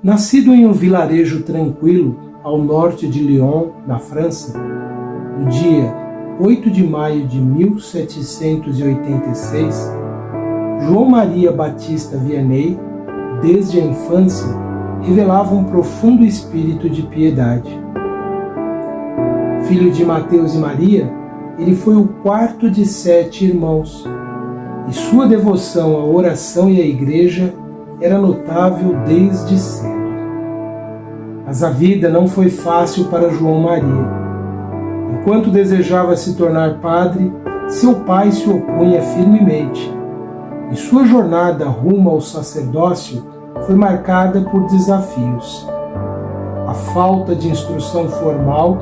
Nascido em um vilarejo tranquilo ao norte de Lyon, na França, no dia 8 de maio de 1786, João Maria Batista Vianney, desde a infância, revelava um profundo espírito de piedade. Filho de Mateus e Maria, ele foi o quarto de 7 irmãos, e sua devoção à oração e à igreja era notável desde cedo. Mas a vida não foi fácil para João Maria. Enquanto desejava se tornar padre, seu pai se opunha firmemente, e sua jornada rumo ao sacerdócio foi marcada por desafios. A falta de instrução formal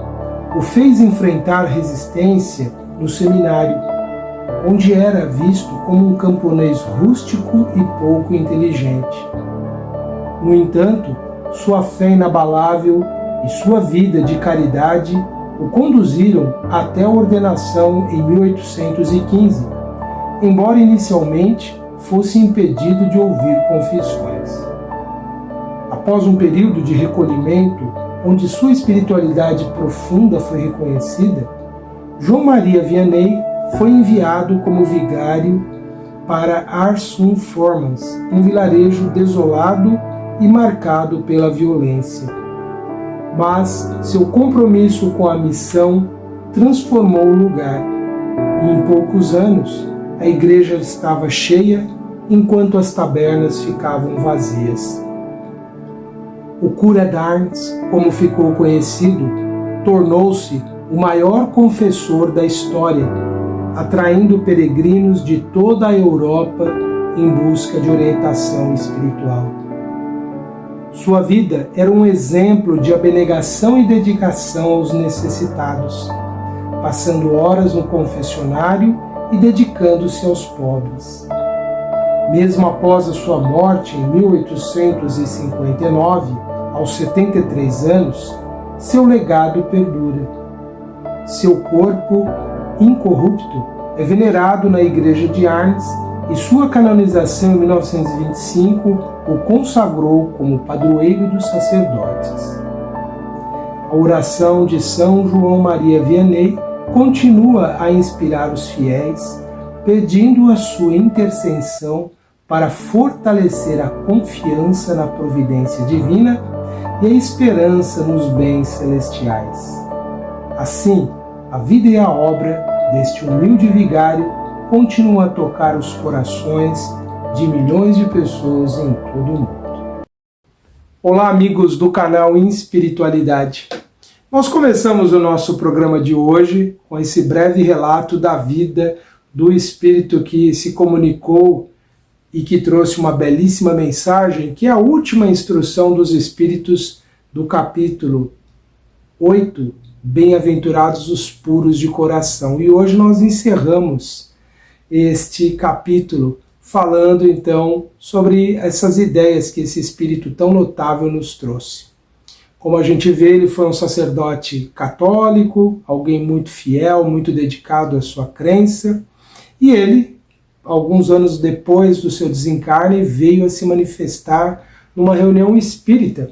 o fez enfrentar resistência no seminário, onde era visto como um camponês rústico e pouco inteligente. No entanto, sua fé inabalável e sua vida de caridade o conduziram até a ordenação em 1815, embora inicialmente fosse impedido de ouvir confissões. Após um período de recolhimento, onde sua espiritualidade profunda foi reconhecida, João Maria Vianney foi enviado como vigário para Aix-en-Provence, um vilarejo desolado e marcado pela violência. Mas seu compromisso com a missão transformou o lugar, e em poucos anos a igreja estava cheia, enquanto as tabernas ficavam vazias. O cura d'Arns, como ficou conhecido, tornou-se o maior confessor da história, atraindo peregrinos de toda a Europa em busca de orientação espiritual. Sua vida era um exemplo de abnegação e dedicação aos necessitados, passando horas no confessionário e dedicando-se aos pobres. Mesmo após a sua morte em 1859, aos 73 anos, seu legado perdura. Seu corpo incorrupto é venerado na igreja de Arns e sua canonização em 1925 o consagrou como padroeiro dos sacerdotes. A oração de São João Maria Vianney continua a inspirar os fiéis, pedindo a sua intercessão para fortalecer a confiança na providência divina e a esperança nos bens celestiais. Assim, a vida e a obra deste humilde vigário continuam a tocar os corações de milhões de pessoas em todo o mundo. Olá, amigos do canal Espiritualidade. Nós começamos o nosso programa de hoje com esse breve relato da vida do espírito que se comunicou e que trouxe uma belíssima mensagem, que é a última instrução dos espíritos do capítulo 8, Bem-aventurados os puros de coração. E hoje nós encerramos este capítulo falando então sobre essas ideias que esse espírito tão notável nos trouxe. Como a gente vê, ele foi um sacerdote católico, alguém muito fiel, muito dedicado à sua crença, e ele, alguns anos depois do seu desencarne, veio a se manifestar numa reunião espírita.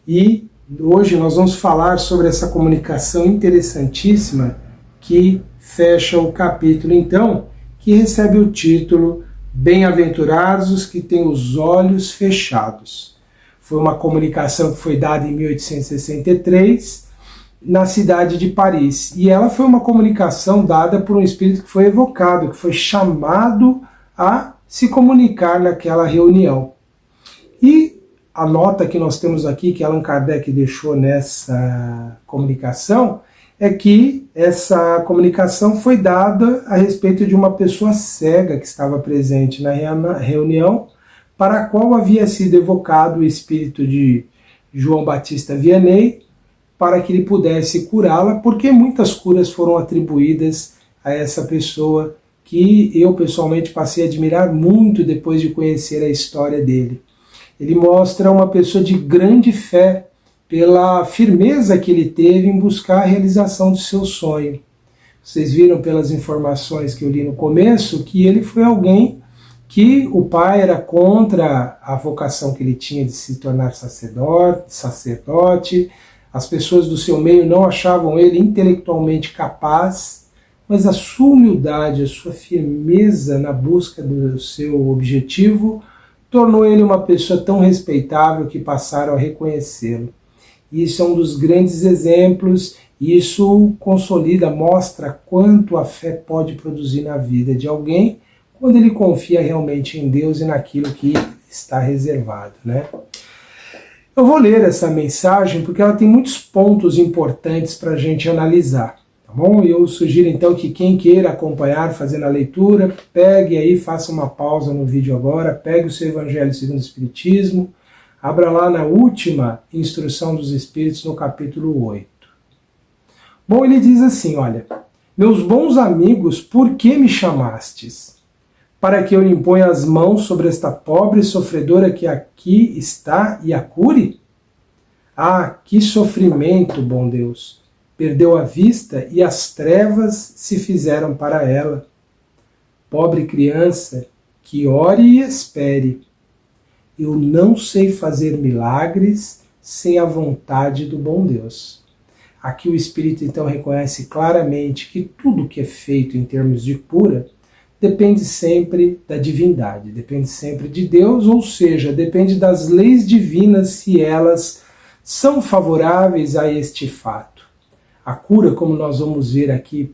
E hoje nós vamos falar sobre essa comunicação interessantíssima que fecha o capítulo, então, que recebe o título Bem-aventurados os que têm os olhos fechados. Foi uma comunicação que foi dada em 1863 na cidade de Paris. E ela foi uma comunicação dada por um espírito que foi evocado, que foi chamado a se comunicar naquela reunião. E a nota que nós temos aqui, que Allan Kardec deixou nessa comunicação, é que essa comunicação foi dada a respeito de uma pessoa cega que estava presente na reunião, para a qual havia sido evocado o espírito de João Batista Vianney, para que ele pudesse curá-la, porque muitas curas foram atribuídas a essa pessoa que eu pessoalmente passei a admirar muito depois de conhecer a história dele. Ele mostra uma pessoa de grande fé pela firmeza que ele teve em buscar a realização do seu sonho. Vocês viram pelas informações que eu li no começo que ele foi alguém que o pai era contra a vocação que ele tinha de se tornar sacerdote, as pessoas do seu meio não achavam ele intelectualmente capaz, mas a sua humildade, a sua firmeza na busca do seu objetivo tornou ele uma pessoa tão respeitável que passaram a reconhecê-lo. Isso é um dos grandes exemplos, e isso consolida, mostra quanto a fé pode produzir na vida de alguém quando ele confia realmente em Deus e naquilo que está reservado, né? Eu vou ler essa mensagem porque ela tem muitos pontos importantes para a gente analisar, tá bom? Eu sugiro então que quem queira acompanhar fazendo a leitura, pegue aí, faça uma pausa no vídeo agora, pegue o seu Evangelho segundo o Espiritismo, abra lá na última instrução dos Espíritos, no capítulo 8. Bom, ele diz assim, olha, meus bons amigos, por que me chamastes? Para que eu lhe imponha as mãos sobre esta pobre sofredora que aqui está e a cure? Ah, que sofrimento, bom Deus! Perdeu a vista e as trevas se fizeram para ela. Pobre criança, que ore e espere. Eu não sei fazer milagres sem a vontade do bom Deus. Aqui o Espírito então reconhece claramente que tudo que é feito em termos de cura depende sempre da divindade, depende sempre de Deus, ou seja, depende das leis divinas se elas são favoráveis a este fato. A cura, como nós vamos ver aqui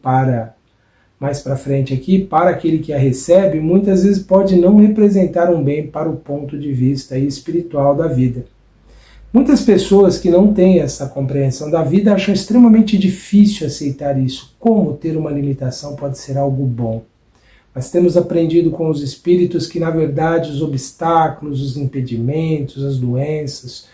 mais para frente aqui, para aquele que a recebe, muitas vezes pode não representar um bem para o ponto de vista espiritual da vida. Muitas pessoas que não têm essa compreensão da vida acham extremamente difícil aceitar isso. Como ter uma limitação pode ser algo bom? Mas temos aprendido com os espíritos que, na verdade, os obstáculos, os impedimentos, as doenças,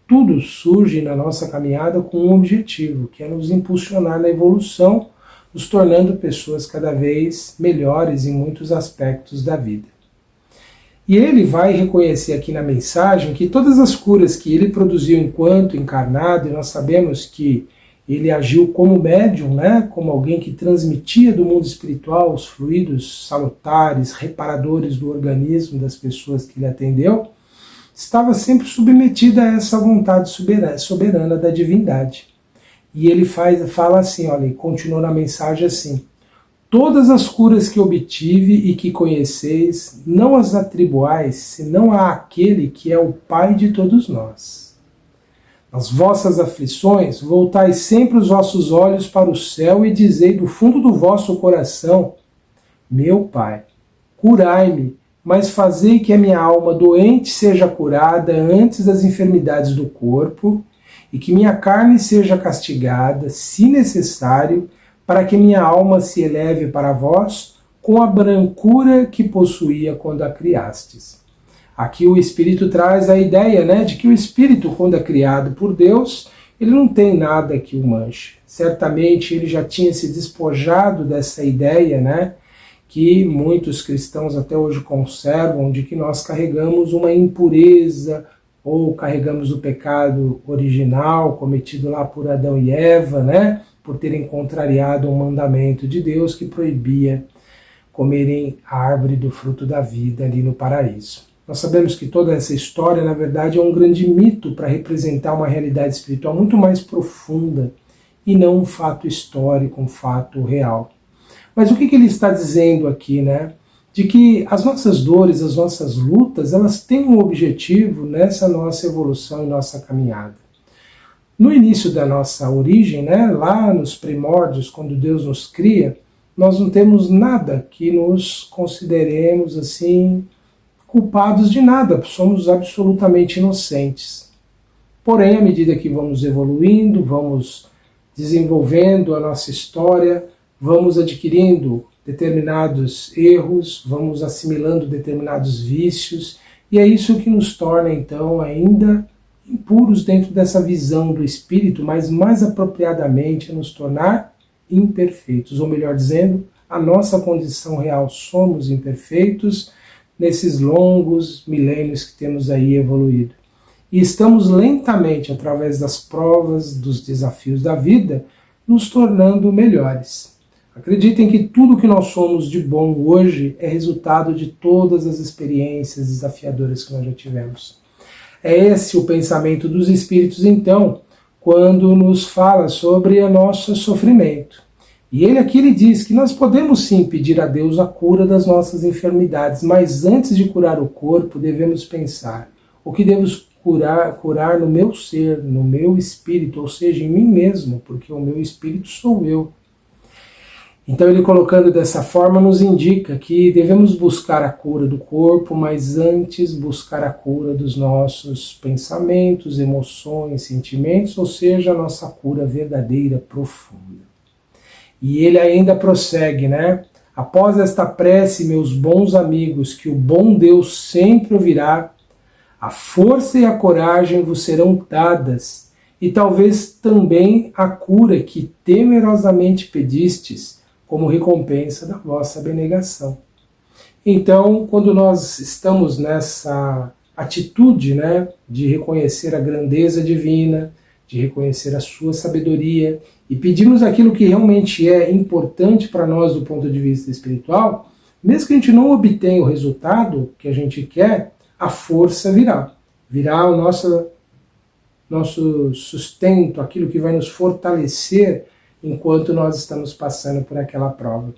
tudo surge na nossa caminhada com um objetivo, que é nos impulsionar na evolução, nos tornando pessoas cada vez melhores em muitos aspectos da vida. E ele vai reconhecer aqui na mensagem que todas as curas que ele produziu enquanto encarnado, e nós sabemos que ele agiu como médium, né? Como alguém que transmitia do mundo espiritual os fluidos salutares, reparadores do organismo das pessoas que ele atendeu, estava sempre submetida a essa vontade soberana da divindade. E ele fala assim, olha, e continua na mensagem assim, todas as curas que obtive e que conheceis, não as atribuais, senão a aquele que é o Pai de todos nós. Nas vossas aflições, voltai sempre os vossos olhos para o céu e dizei do fundo do vosso coração, meu Pai, curai-me, mas fazei que a minha alma doente seja curada antes das enfermidades do corpo, e que minha carne seja castigada, se necessário, para que minha alma se eleve para vós com a brancura que possuía quando a criastes. Aqui o Espírito traz a ideia, né, de que o Espírito, quando é criado por Deus, ele não tem nada que o manche. Certamente ele já tinha se despojado dessa ideia, né, que muitos cristãos até hoje conservam, de que nós carregamos uma impureza, ou carregamos o pecado original, cometido lá por Adão e Eva, né, por terem contrariado um mandamento de Deus que proibia comerem a árvore do fruto da vida ali no paraíso. Nós sabemos que toda essa história, na verdade, é um grande mito para representar uma realidade espiritual muito mais profunda e não um fato histórico, um fato real. Mas o que ele está dizendo aqui, né? De que as nossas dores, as nossas lutas, elas têm um objetivo nessa nossa evolução e nossa caminhada. No início da nossa origem, né, lá nos primórdios, quando Deus nos cria, nós não temos nada que nos consideremos assim culpados de nada, somos absolutamente inocentes. Porém, à medida que vamos evoluindo, vamos desenvolvendo a nossa história, vamos adquirindo determinados erros, vamos assimilando determinados vícios, e é isso que nos torna, então, ainda impuros dentro dessa visão do Espírito, mas mais apropriadamente a nos tornar imperfeitos, ou melhor dizendo, a nossa condição real, somos imperfeitos nesses longos milênios que temos aí evoluído. E estamos lentamente, através das provas, dos desafios da vida, nos tornando melhores. Acreditem que tudo que nós somos de bom hoje é resultado de todas as experiências desafiadoras que nós já tivemos. É esse o pensamento dos Espíritos, então, quando nos fala sobre o nosso sofrimento. E ele diz que nós podemos sim pedir a Deus a cura das nossas enfermidades, mas antes de curar o corpo, devemos pensar o que devo curar no meu ser, no meu espírito, ou seja, em mim mesmo, porque o meu espírito sou eu. Então ele, colocando dessa forma, nos indica que devemos buscar a cura do corpo, mas antes buscar a cura dos nossos pensamentos, emoções, sentimentos, ou seja, a nossa cura verdadeira, profunda. E ele ainda prossegue, né? Após esta prece, meus bons amigos, que o bom Deus sempre ouvirá, a força e a coragem vos serão dadas, e talvez também a cura que temerosamente pedistes, como recompensa da vossa abnegação. Então, quando nós estamos nessa atitude, né, de reconhecer a grandeza divina, de reconhecer a sua sabedoria, e pedimos aquilo que realmente é importante para nós do ponto de vista espiritual, mesmo que a gente não obtenha o resultado que a gente quer, a força virá. Virá o nosso sustento, aquilo que vai nos fortalecer enquanto nós estamos passando por aquela prova.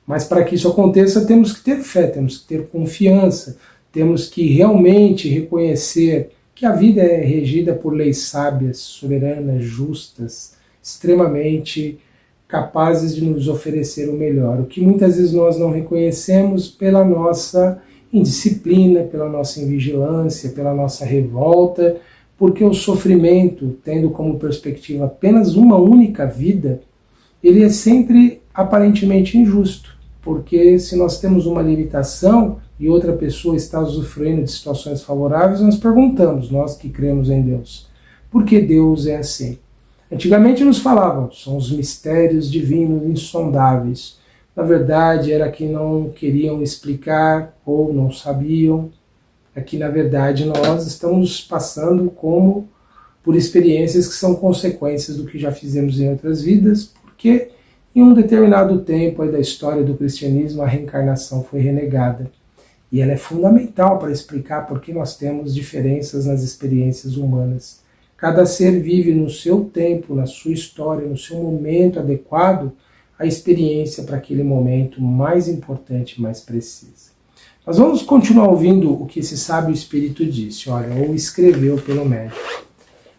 Mas para que isso aconteça, temos que ter fé, temos que ter confiança, temos que realmente reconhecer que a vida é regida por leis sábias, soberanas, justas, extremamente capazes de nos oferecer o melhor, o que muitas vezes nós não reconhecemos pela nossa indisciplina, pela nossa invigilância, pela nossa revolta, porque o sofrimento, tendo como perspectiva apenas uma única vida, ele é sempre aparentemente injusto, porque se nós temos uma limitação e outra pessoa está usufruindo de situações favoráveis, nós perguntamos, nós que cremos em Deus, por que Deus é assim? Antigamente nos falavam, são os mistérios divinos insondáveis. Na verdade, era que não queriam explicar ou não sabiam. É que, na verdade, nós estamos passando por experiências que são consequências do que já fizemos em outras vidas, porque em um determinado tempo aí da história do cristianismo a reencarnação foi renegada. E ela é fundamental para explicar por que nós temos diferenças nas experiências humanas. Cada ser vive no seu tempo, na sua história, no seu momento adequado, a experiência para aquele momento mais importante, mais precisa. Mas vamos continuar ouvindo o que esse sábio espírito disse, olha, ou escreveu pelo médico.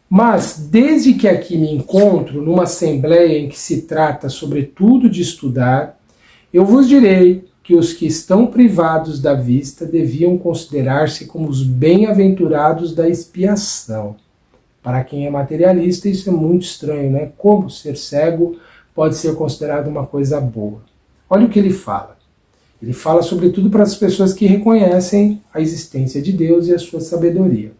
Mas, desde que aqui me encontro numa assembleia em que se trata sobretudo de estudar, eu vos direi que os que estão privados da vista deviam considerar-se como os bem-aventurados da expiação. Para quem é materialista, isso é muito estranho, né? Como ser cego pode ser considerado uma coisa boa? Olha o que ele fala. Ele fala sobretudo para as pessoas que reconhecem a existência de Deus e a sua sabedoria.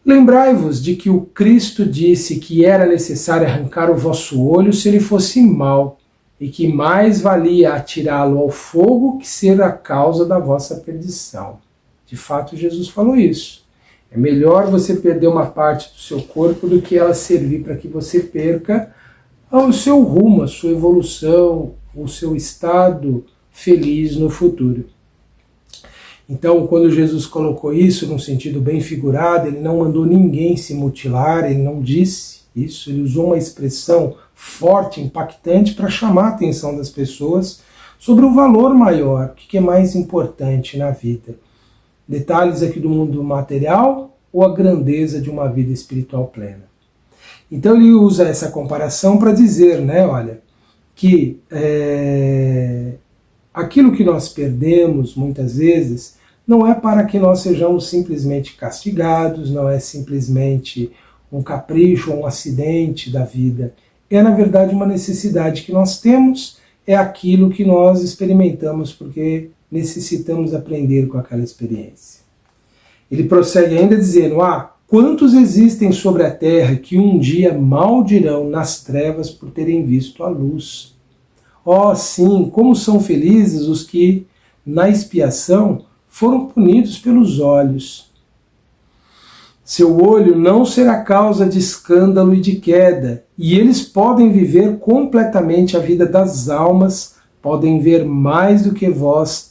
Lembrai-vos de que o Cristo disse que era necessário arrancar o vosso olho se ele fosse mau, e que mais valia atirá-lo ao fogo que ser a causa da vossa perdição. De fato, Jesus falou isso. É melhor você perder uma parte do seu corpo do que ela servir para que você perca o seu rumo, a sua evolução, o seu estado feliz no futuro. Então, quando Jesus colocou isso num sentido bem figurado, ele não mandou ninguém se mutilar, ele não disse isso, ele usou uma expressão forte, impactante, para chamar a atenção das pessoas sobre o valor maior, o que é mais importante na vida. Detalhes aqui do mundo material ou a grandeza de uma vida espiritual plena. Então ele usa essa comparação para dizer, né, olha, que aquilo que nós perdemos muitas vezes não é para que nós sejamos simplesmente castigados, não é simplesmente um capricho ou um acidente da vida. É, na verdade, uma necessidade que nós temos, é aquilo que nós experimentamos porque necessitamos aprender com aquela experiência. Ele prossegue ainda dizendo, quantos existem sobre a terra que um dia maldirão nas trevas por terem visto a luz? Sim, como são felizes os que, na expiação, foram punidos pelos olhos. Seu olho não será causa de escândalo e de queda, e eles podem viver completamente a vida das almas, podem ver mais do que vós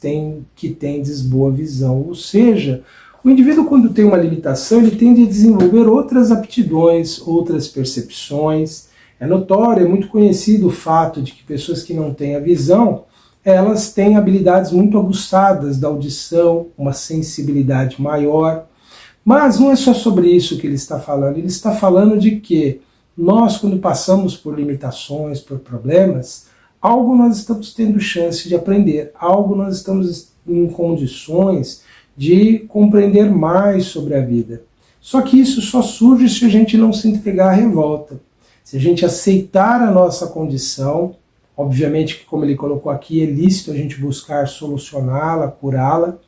que tendes boa visão. Ou seja, o indivíduo, quando tem uma limitação, ele tende a desenvolver outras aptidões, outras percepções. É notório, é muito conhecido o fato de que pessoas que não têm a visão, elas têm habilidades muito aguçadas da audição, uma sensibilidade maior. Mas não é só sobre isso que ele está falando de que nós, quando passamos por limitações, por problemas, algo nós estamos tendo chance de aprender, algo nós estamos em condições de compreender mais sobre a vida. Só que isso só surge se a gente não se entregar à revolta, se a gente aceitar a nossa condição. Obviamente que, como ele colocou aqui, é lícito a gente buscar solucioná-la, curá-la,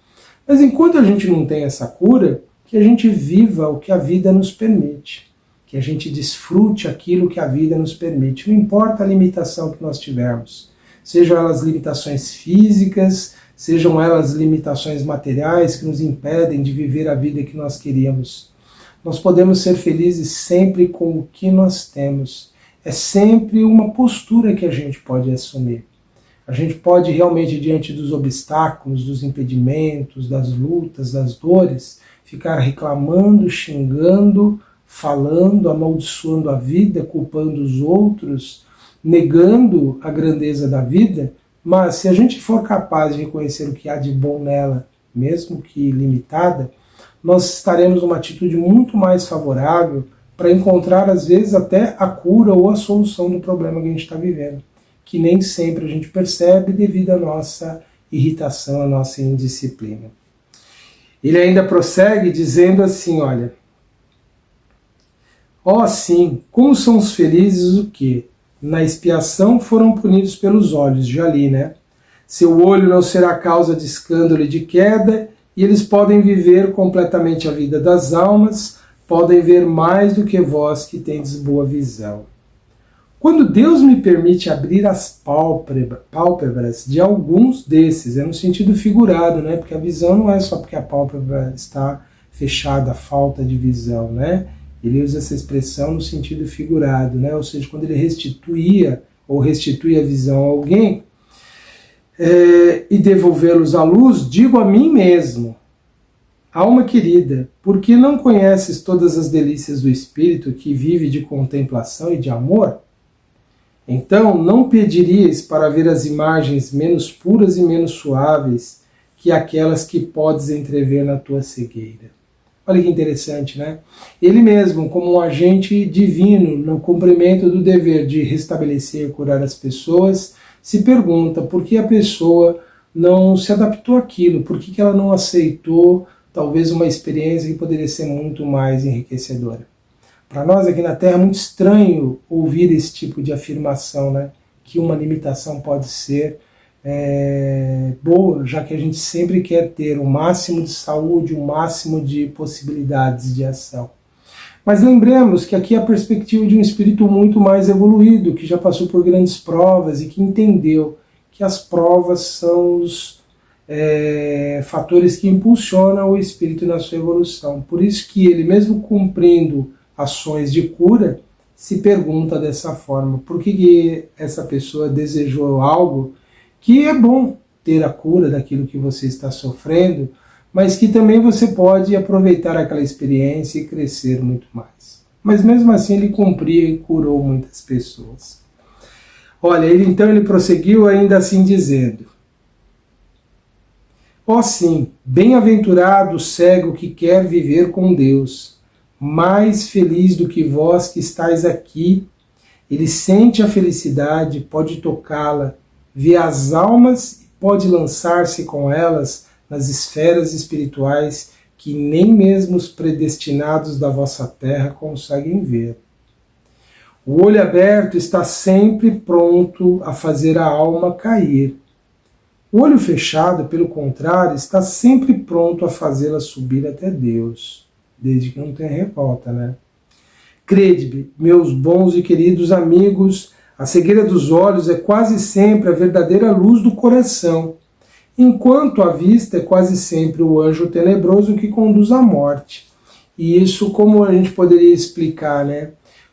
mas enquanto a gente não tem essa cura, que a gente viva o que a vida nos permite, que a gente desfrute aquilo que a vida nos permite, não importa a limitação que nós tivermos, sejam elas limitações físicas, sejam elas limitações materiais que nos impedem de viver a vida que nós queríamos. Nós podemos ser felizes sempre com o que nós temos. É sempre uma postura que a gente pode assumir. A gente pode realmente, diante dos obstáculos, dos impedimentos, das lutas, das dores, ficar reclamando, xingando, falando, amaldiçoando a vida, culpando os outros, negando a grandeza da vida, mas se a gente for capaz de reconhecer o que há de bom nela, mesmo que limitada, nós estaremos numa atitude muito mais favorável para encontrar, às vezes, até a cura ou a solução do problema que a gente está vivendo, que nem sempre a gente percebe devido à nossa irritação, à nossa indisciplina. Ele ainda prossegue dizendo assim, olha, ó sim, como são os felizes o que? Na expiação foram punidos pelos olhos, já li, né? Seu olho não será causa de escândalo e de queda, e eles podem viver completamente a vida das almas, podem ver mais do que vós que tendes boa visão. Quando Deus me permite abrir as pálpebras de alguns desses, é no sentido figurado, né? Porque a visão não é só porque a pálpebra está fechada, a falta de visão, né? Ele usa essa expressão no sentido figurado, né? Ou seja, quando ele restitui a visão a alguém e devolvê-los à luz, digo a mim mesmo, alma querida, por que não conheces todas as delícias do Espírito que vive de contemplação e de amor? Então não pedirias para ver as imagens menos puras e menos suaves que aquelas que podes entrever na tua cegueira. Olha que interessante, né? Ele mesmo, como um agente divino no cumprimento do dever de restabelecer e curar as pessoas, se pergunta por que a pessoa não se adaptou àquilo, por que ela não aceitou talvez uma experiência que poderia ser muito mais enriquecedora. Para nós aqui na Terra é muito estranho ouvir esse tipo de afirmação, né? Que uma limitação pode ser boa, já que a gente sempre quer ter o máximo de saúde, o máximo de possibilidades de ação. Mas lembremos que aqui é a perspectiva de um espírito muito mais evoluído, que já passou por grandes provas e que entendeu que as provas são os fatores que impulsionam o espírito na sua evolução. Por isso que ele, mesmo cumprindo ações de cura, se pergunta dessa forma, por que essa pessoa desejou algo que é bom ter a cura daquilo que você está sofrendo, mas que também você pode aproveitar aquela experiência e crescer muito mais. Mas mesmo assim ele cumpriu e curou muitas pessoas. Olha, ele prosseguiu ainda assim dizendo, ó sim, bem-aventurado o cego que quer viver com Deus, mais feliz do que vós que estáis aqui, ele sente a felicidade, pode tocá-la, vê as almas e pode lançar-se com elas nas esferas espirituais que nem mesmo os predestinados da vossa terra conseguem ver. O olho aberto está sempre pronto a fazer a alma cair. O olho fechado, pelo contrário, está sempre pronto a fazê-la subir até Deus, desde que não tenha revolta, né? Crede-me, meus bons e queridos amigos, a cegueira dos olhos é quase sempre a verdadeira luz do coração, enquanto a vista é quase sempre o anjo tenebroso que conduz à morte. E isso, como a gente poderia explicar, né?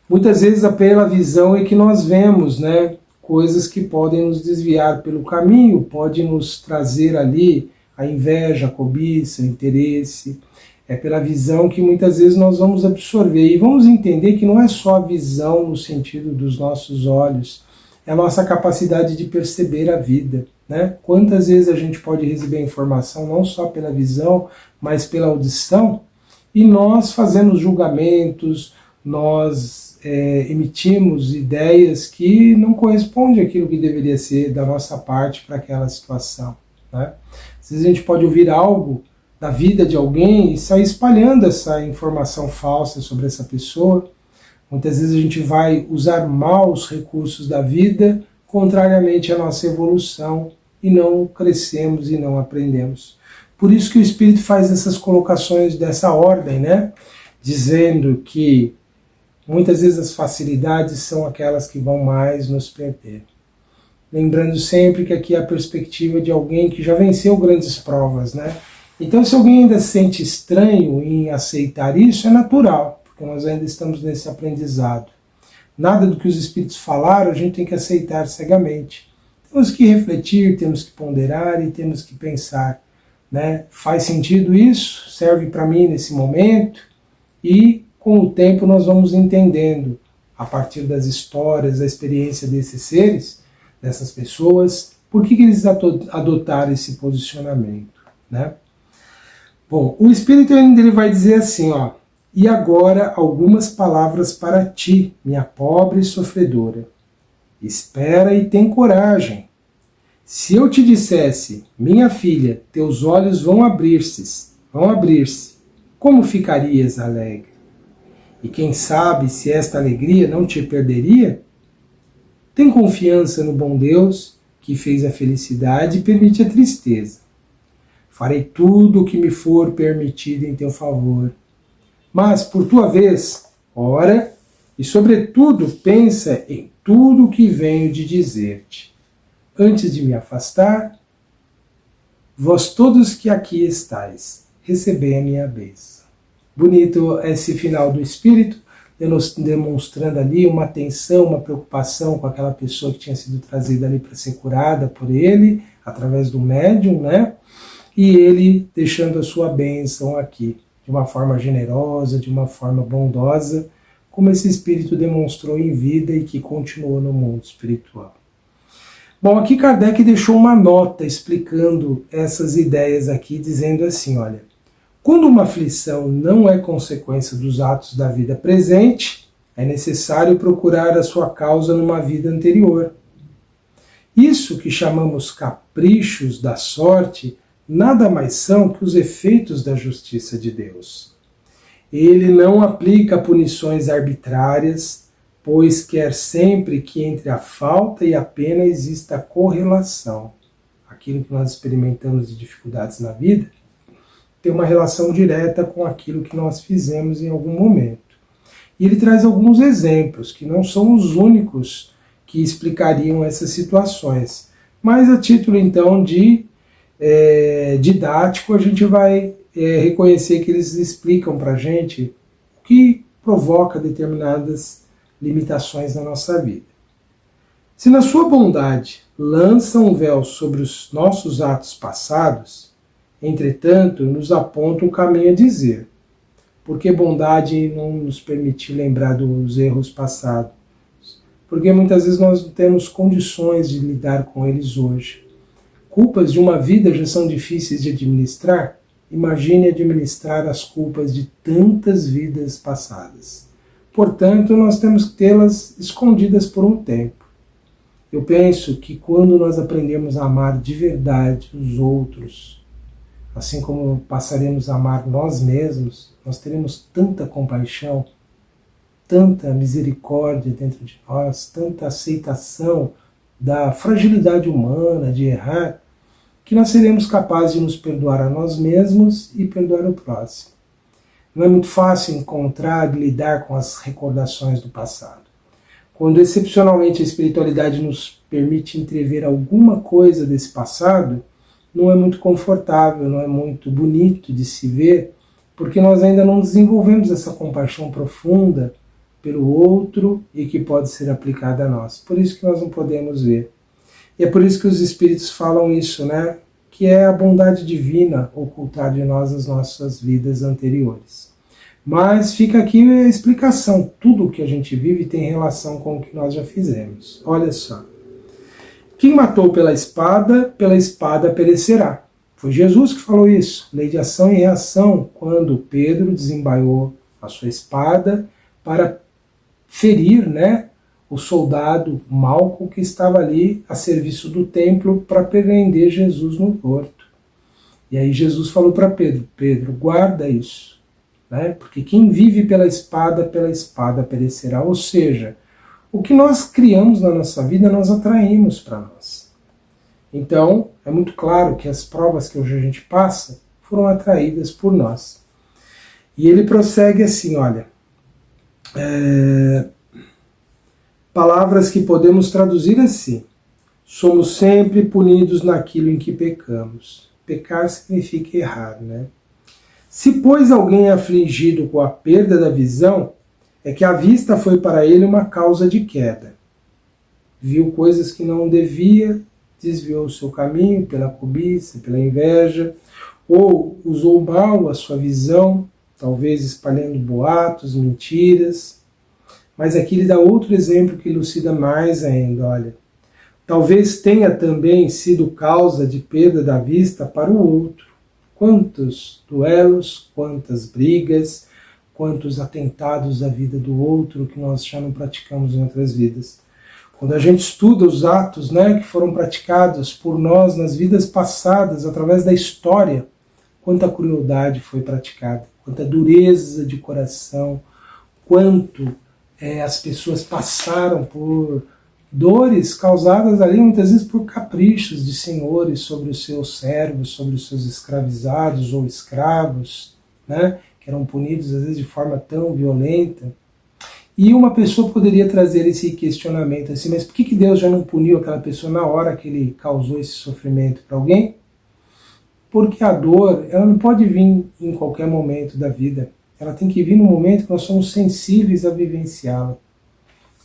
Muitas vezes pela visão é que nós vemos, né, coisas que podem nos desviar pelo caminho, pode nos trazer ali a inveja, a cobiça, o interesse. É pela visão que muitas vezes nós vamos absorver. E vamos entender que não é só a visão no sentido dos nossos olhos, é a nossa capacidade de perceber a vida, né? Quantas vezes a gente pode receber informação não só pela visão, mas pela audição, e nós fazemos julgamentos, nós emitimos ideias que não correspondem àquilo que deveria ser da nossa parte para aquela situação, né? Às vezes a gente pode ouvir algo da vida de alguém e sair espalhando essa informação falsa sobre essa pessoa. Muitas vezes a gente vai usar mal os recursos da vida, contrariamente à nossa evolução, e não crescemos e não aprendemos. Por isso que o Espírito faz essas colocações dessa ordem, né? Dizendo que muitas vezes as facilidades são aquelas que vão mais nos perder. Lembrando sempre que aqui é a perspectiva de alguém que já venceu grandes provas, né? Então, se alguém ainda se sente estranho em aceitar isso, é natural, porque nós ainda estamos nesse aprendizado. Nada do que os Espíritos falaram a gente tem que aceitar cegamente. Temos que refletir, temos que ponderar e temos que pensar, né? Faz sentido isso? Serve para mim nesse momento? E com o tempo nós vamos entendendo, a partir das histórias, da experiência desses seres, dessas pessoas, por que eles adotaram esse posicionamento, né? Bom, o Espírito ainda ele vai dizer assim, ó: e agora algumas palavras para ti, minha pobre sofredora. Espera e tem coragem. Se eu te dissesse, minha filha, teus olhos vão abrir-se, como ficarias alegre? E quem sabe se esta alegria não te perderia? Tem confiança no bom Deus, que fez a felicidade e permite a tristeza. Farei tudo o que me for permitido em teu favor. Mas, por tua vez, ora, e sobretudo pensa em tudo o que venho de dizer-te. Antes de me afastar, vós todos que aqui estáis, recebei a minha bênção. Bonito esse final do Espírito, demonstrando ali uma atenção, uma preocupação com aquela pessoa que tinha sido trazida ali para ser curada por ele, através do médium, né? E ele deixando a sua bênção aqui, de uma forma generosa, de uma forma bondosa, como esse espírito demonstrou em vida e que continuou no mundo espiritual. Bom, aqui Kardec deixou uma nota explicando essas ideias aqui, dizendo assim, olha, quando uma aflição não é consequência dos atos da vida presente, é necessário procurar a sua causa numa vida anterior. Isso que chamamos caprichos da sorte nada mais são que os efeitos da justiça de Deus. Ele não aplica punições arbitrárias, pois quer sempre que entre a falta e a pena exista correlação. Aquilo que nós experimentamos de dificuldades na vida tem uma relação direta com aquilo que nós fizemos em algum momento. E ele traz alguns exemplos, que não são os únicos que explicariam essas situações, mas a título então de didático, a gente vai reconhecer que eles explicam para a gente o que provoca determinadas limitações na nossa vida. Se na sua bondade lança um véu sobre os nossos atos passados, entretanto, nos aponta o caminho a dizer, porque bondade não nos permite lembrar dos erros passados, porque muitas vezes nós não temos condições de lidar com eles hoje. Culpas de uma vida já são difíceis de administrar? Imagine administrar as culpas de tantas vidas passadas. Portanto, nós temos que tê-las escondidas por um tempo. Eu penso que quando nós aprendemos a amar de verdade os outros, assim como passaremos a amar nós mesmos, nós teremos tanta compaixão, tanta misericórdia dentro de nós, tanta aceitação da fragilidade humana, de errar, que nós seremos capazes de nos perdoar a nós mesmos e perdoar o próximo. Não é muito fácil encontrar e lidar com as recordações do passado. Quando excepcionalmente a espiritualidade nos permite entrever alguma coisa desse passado, não é muito confortável, não é muito bonito de se ver, porque nós ainda não desenvolvemos essa compaixão profunda pelo outro e que pode ser aplicada a nós. Por isso que nós não podemos ver. E é por isso que os Espíritos falam isso, né? Que é a bondade divina ocultada de nós nas nossas vidas anteriores. Mas fica aqui a explicação. Tudo o que a gente vive tem relação com o que nós já fizemos. Olha só. Quem matou pela espada perecerá. Foi Jesus que falou isso. Lei de ação e reação, quando Pedro desembaiou a sua espada para ferir, né, o soldado Malco que estava ali a serviço do templo para prender Jesus no horto. E aí Jesus falou para Pedro, Pedro, guarda isso, né, porque quem vive pela espada perecerá. Ou seja, o que nós criamos na nossa vida, nós atraímos para nós. Então, é muito claro que as provas que hoje a gente passa foram atraídas por nós. E ele prossegue assim, olha, palavras que podemos traduzir assim: somos sempre punidos naquilo em que pecamos. Pecar significa errar, né? Se, pois, alguém é afligido com a perda da visão, é que a vista foi para ele uma causa de queda. Viu coisas que não devia, desviou o seu caminho pela cobiça, pela inveja, ou usou mal a sua visão, talvez espalhando boatos, mentiras. Mas aqui ele dá outro exemplo que elucida mais ainda, olha. Talvez tenha também sido causa de perda da vista para o outro. Quantos duelos, quantas brigas, quantos atentados à vida do outro que nós já não praticamos em outras vidas. Quando a gente estuda os atos, né, que foram praticados por nós nas vidas passadas, através da história, quanta crueldade foi praticada, quanta dureza de coração, quanto as pessoas passaram por dores causadas ali muitas vezes por caprichos de senhores sobre os seus servos, sobre os seus escravizados ou escravos, né, que eram punidos às vezes de forma tão violenta. E uma pessoa poderia trazer esse questionamento assim, mas por que Deus já não puniu aquela pessoa na hora que ele causou esse sofrimento para alguém? Porque a dor, ela não pode vir em qualquer momento da vida. Ela tem que vir no momento que nós somos sensíveis a vivenciá-la.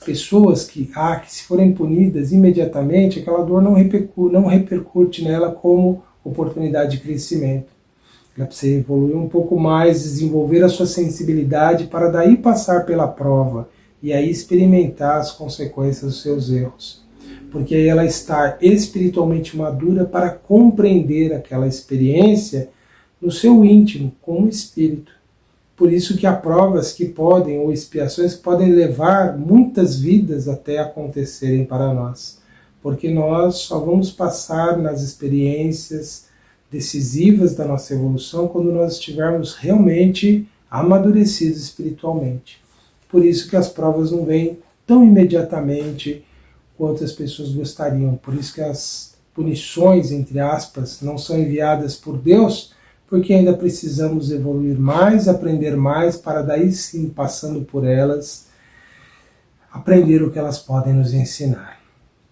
Pessoas que se forem punidas imediatamente, aquela dor não repercute nela como oportunidade de crescimento. Ela precisa evoluir um pouco mais, desenvolver a sua sensibilidade para daí passar pela prova e aí experimentar as consequências dos seus erros. Porque aí ela está espiritualmente madura para compreender aquela experiência no seu íntimo, como espírito. Por isso que há provas que podem, ou expiações que podem levar muitas vidas até acontecerem para nós. Porque nós só vamos passar nas experiências decisivas da nossa evolução quando nós estivermos realmente amadurecidos espiritualmente. Por isso que as provas não vêm tão imediatamente quanto as pessoas gostariam. Por isso que as punições, entre aspas, não são enviadas por Deus, porque ainda precisamos evoluir mais, aprender mais, para daí sim, passando por elas, aprender o que elas podem nos ensinar.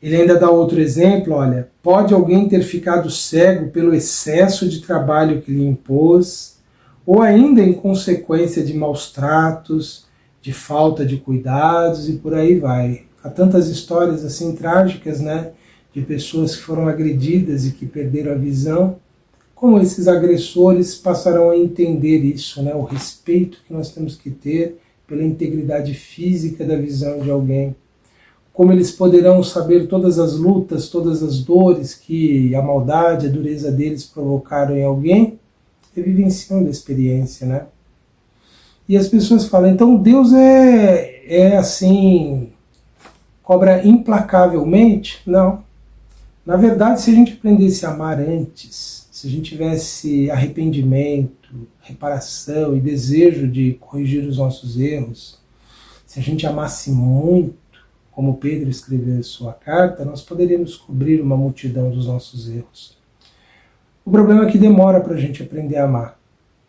Ele ainda dá outro exemplo, olha, pode alguém ter ficado cego pelo excesso de trabalho que lhe impôs, ou ainda em consequência de maus tratos, de falta de cuidados e por aí vai. Há tantas histórias assim trágicas, né, de pessoas que foram agredidas e que perderam a visão. Como esses agressores passarão a entender isso, né, o respeito que nós temos que ter pela integridade física da visão de alguém. Como eles poderão saber todas as lutas, todas as dores que a maldade, a dureza deles provocaram em alguém, vivenciando a experiência, né? E as pessoas falam, então Deus é assim, cobra implacavelmente? Não. Na verdade, se a gente aprendesse a amar antes, se a gente tivesse arrependimento, reparação e desejo de corrigir os nossos erros, se a gente amasse muito, como Pedro escreveu em sua carta, nós poderíamos cobrir uma multidão dos nossos erros. O problema é que demora para a gente aprender a amar,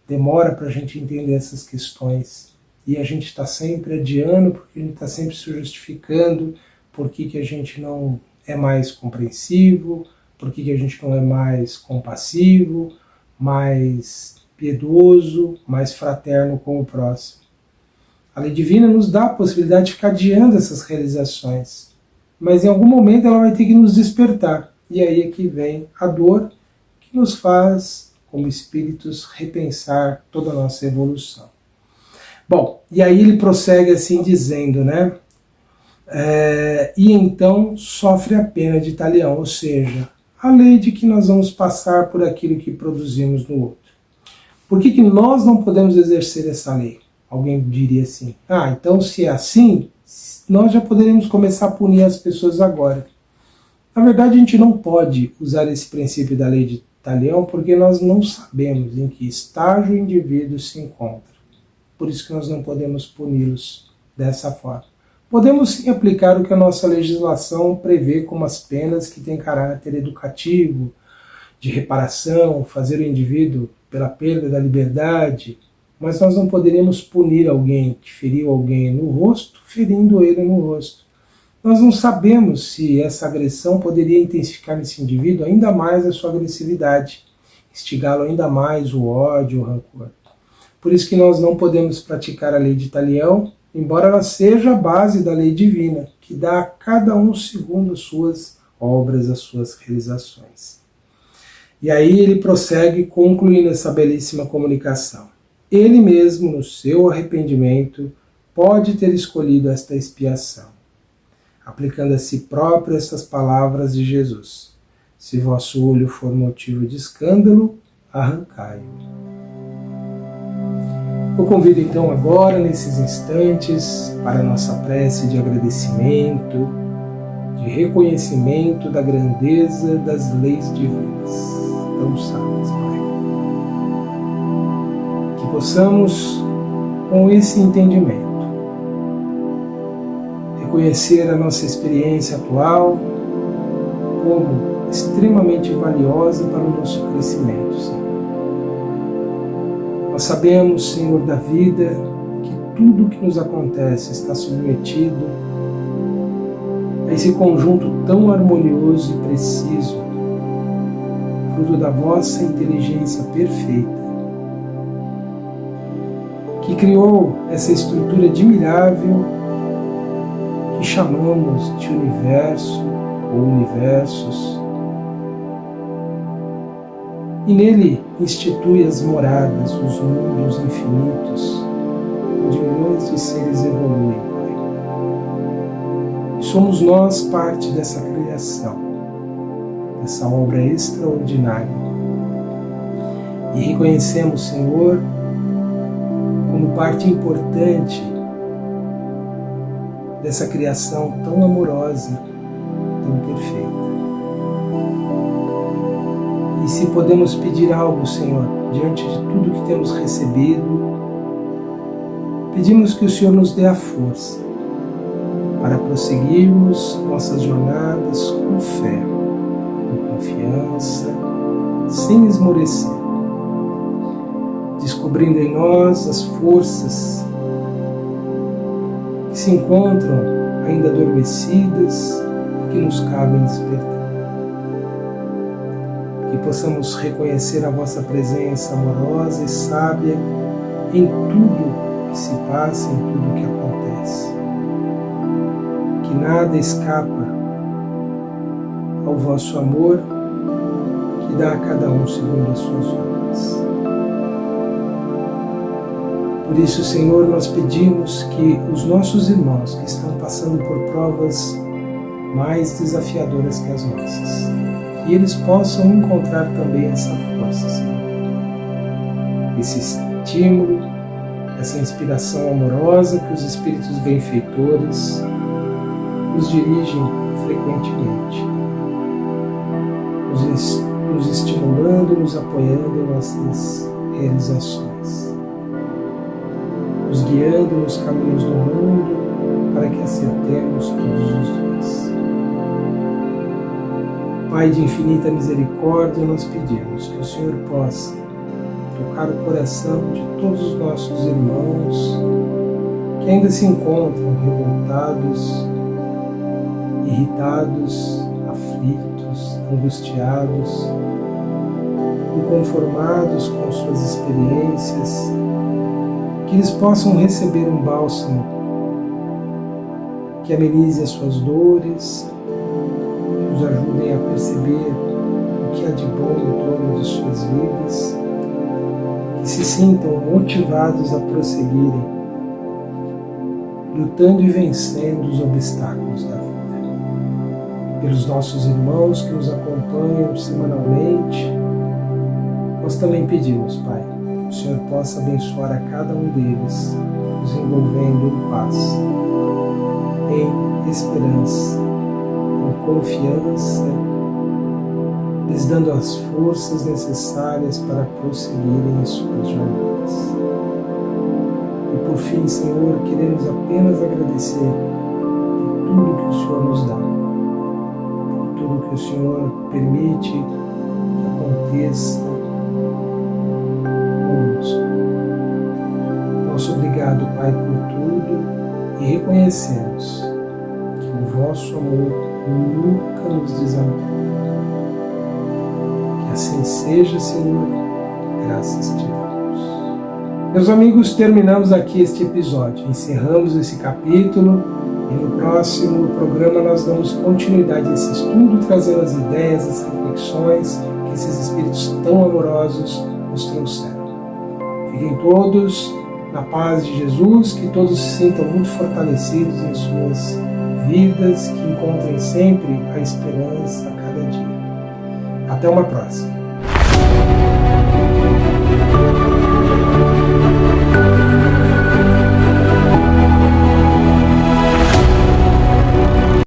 demora para a gente entender essas questões, e a gente está sempre adiando, porque a gente está sempre se justificando por que a gente não é mais compreensivo, por que a gente não é mais compassivo, mais piedoso, mais fraterno com o próximo. A lei divina nos dá a possibilidade de ficar adiando essas realizações, mas em algum momento ela vai ter que nos despertar. E aí é que vem a dor que nos faz, como espíritos, repensar toda a nossa evolução. Bom, e aí ele prossegue assim dizendo, né? E então sofre a pena de talião, ou seja, a lei de que nós vamos passar por aquilo que produzimos no outro. Por que nós não podemos exercer essa lei? Alguém diria assim, então se é assim, nós já poderíamos começar a punir as pessoas agora. Na verdade, a gente não pode usar esse princípio da lei de Talião porque nós não sabemos em que estágio o indivíduo se encontra. Por isso que nós não podemos puni-los dessa forma. Podemos sim aplicar o que a nossa legislação prevê como as penas que têm caráter educativo, de reparação, fazer o indivíduo pela perda da liberdade, mas nós não poderíamos punir alguém que feriu alguém no rosto, ferindo ele no rosto. Nós não sabemos se essa agressão poderia intensificar nesse indivíduo ainda mais a sua agressividade, instigá-lo ainda mais o ódio, o rancor. Por isso que nós não podemos praticar a lei de Talião, embora ela seja a base da lei divina, que dá a cada um segundo as suas obras, as suas realizações. E aí ele prossegue concluindo essa belíssima comunicação. Ele mesmo, no seu arrependimento, pode ter escolhido esta expiação, aplicando a si próprio estas palavras de Jesus: se vosso olho for motivo de escândalo, arrancai-o. Eu convido então agora, nesses instantes, para a nossa prece de agradecimento, de reconhecimento da grandeza das leis divinas, tão sábias, Pai. Que possamos, com esse entendimento, reconhecer a nossa experiência atual como extremamente valiosa para o nosso crescimento, Senhor. Nós sabemos, Senhor da vida, que tudo que nos acontece está submetido a esse conjunto tão harmonioso e preciso, fruto da vossa inteligência perfeita, que criou essa estrutura admirável que chamamos de universo ou universos, e nele institui as moradas, os mundos infinitos, onde milhões de seres evoluem, Pai. E somos nós parte dessa criação, dessa obra extraordinária. E reconhecemos, Senhor, como parte importante dessa criação tão amorosa, tão perfeita. E se podemos pedir algo, Senhor, diante de tudo que temos recebido, pedimos que o Senhor nos dê a força para prosseguirmos nossas jornadas com fé, com confiança, sem esmorecer, descobrindo em nós as forças que se encontram ainda adormecidas e que nos cabem despertar. Que possamos reconhecer a vossa presença amorosa e sábia em tudo que se passa, em tudo que acontece. Que nada escapa ao vosso amor, que dá a cada um segundo as suas obras. Por isso, Senhor, nós pedimos que os nossos irmãos que estão passando por provas mais desafiadoras que as nossas, que eles possam encontrar também essa força, Senhor. Esse estímulo, essa inspiração amorosa que os Espíritos benfeitores nos dirigem frequentemente, nos estimulando, nos apoiando em nossas realizações, nos guiando nos caminhos do mundo para que acertemos todos os dias. Pai de infinita misericórdia, nós pedimos que o Senhor possa tocar o coração de todos os nossos irmãos que ainda se encontram revoltados, irritados, aflitos, angustiados, inconformados com suas experiências, que eles possam receber um bálsamo que amenize as suas dores, que os ajudem a perceber o que há de bom em torno de suas vidas, que se sintam motivados a prosseguirem, lutando e vencendo os obstáculos da vida. Pelos nossos irmãos que nos acompanham semanalmente, nós também pedimos, Pai, que o Senhor possa abençoar a cada um deles, nos envolvendo em paz, em esperança, em confiança, lhes dando as forças necessárias para prosseguirem em suas jornadas. E por fim, Senhor, queremos apenas agradecer por tudo que o Senhor nos dá, por tudo que o Senhor permite que aconteça conosco. Nosso obrigado, Pai, por tudo, e reconhecemos que o vosso amor nunca nos desamparou. Que assim seja, Senhor, graças te damos. Meus amigos, terminamos aqui este episódio, encerramos esse capítulo e no próximo programa nós damos continuidade a esse estudo, trazendo as ideias, as reflexões que esses espíritos tão amorosos nos trouxeram. Fiquem todos na paz de Jesus, que todos se sintam muito fortalecidos em suas vidas, que encontrem sempre a esperança a cada dia. Até uma próxima.